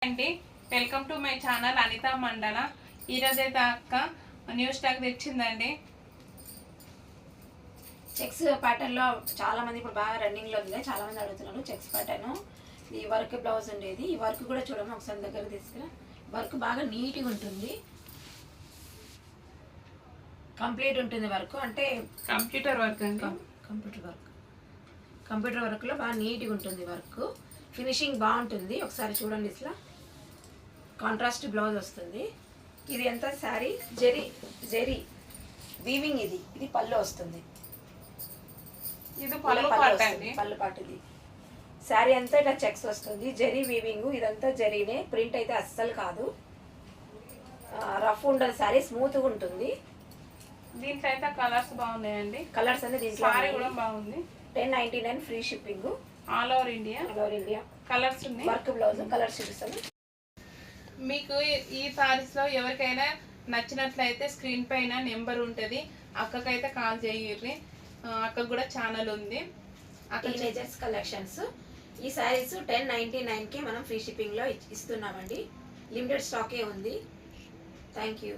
అండి, welcome to my channel Anitha Mandala. ఈరోజైతే అక్క న్యూ స్టాక్ తెచ్చిందండి. చెక్స్ ప్యాటర్న్లో చాలా మంది ఇప్పుడు బాగా రన్నింగ్లో ఉంది, చాలా మంది అడుగుతున్నారు. చెక్స్ ప్యాటర్న్ ఈ వర్క్ బ్లౌజ్ ఉండేది. ఈ వర్క్ కూడా చూడము, ఒకసారి దగ్గర తీసుకురా. వర్క్ బాగా నీట్గా ఉంటుంది, కంప్లీట్ ఉంటుంది వర్క్. అంటే కంప్యూటర్ వర్క్ అండి. కంప్యూటర్ వర్క్లో బాగా నీట్గా ఉంటుంది వర్క్. ఫినిషింగ్ బాగుంటుంది. ఒకసారి చూడండి, ఇట్లా కాంట్రాస్ట్ బ్లౌజ్ వస్తుంది. ఇది ఎంత శారీ జెరీ వీవింగ్. ఇది పళ్ళు వస్తుంది. ఇది పళ్ళు పాటు. ఇది శారీ అంతా ఇట్లా చెక్స్ వస్తుంది, జెరీ వీవింగ్. ఇదంతా జరీనే, ప్రింట్ అయితే అస్సలు కాదు. రఫ్ ఉండదు శారీ, స్మూత్గా ఉంటుంది. దీంట్లో అయితే కలర్స్ బాగున్నాయండి. కలర్స్ అనేది దీంట్లో కూడా బాగుంది. 1099 free shipping all over India. Colours ఉన్నాయి. వర్క్ బ్లౌజ్ కలర్స్ చూపిస్తాను. మీకు ఈ సారీస్ లో ఎవరికైనా నచ్చినట్లయితే స్క్రీన్ పైన నెంబర్ ఉంటుంది, అక్కకైతే కాల్ చేయండి. అక్కకు కూడా ఛానల్ ఉంది. Teenagers collections. ఈ సారీస్ 1099కి మనం ఫ్రీ షిప్పింగ్లో ఇస్తున్నామండి. లిమిటెడ్ స్టాకే ఉంది. Thank you.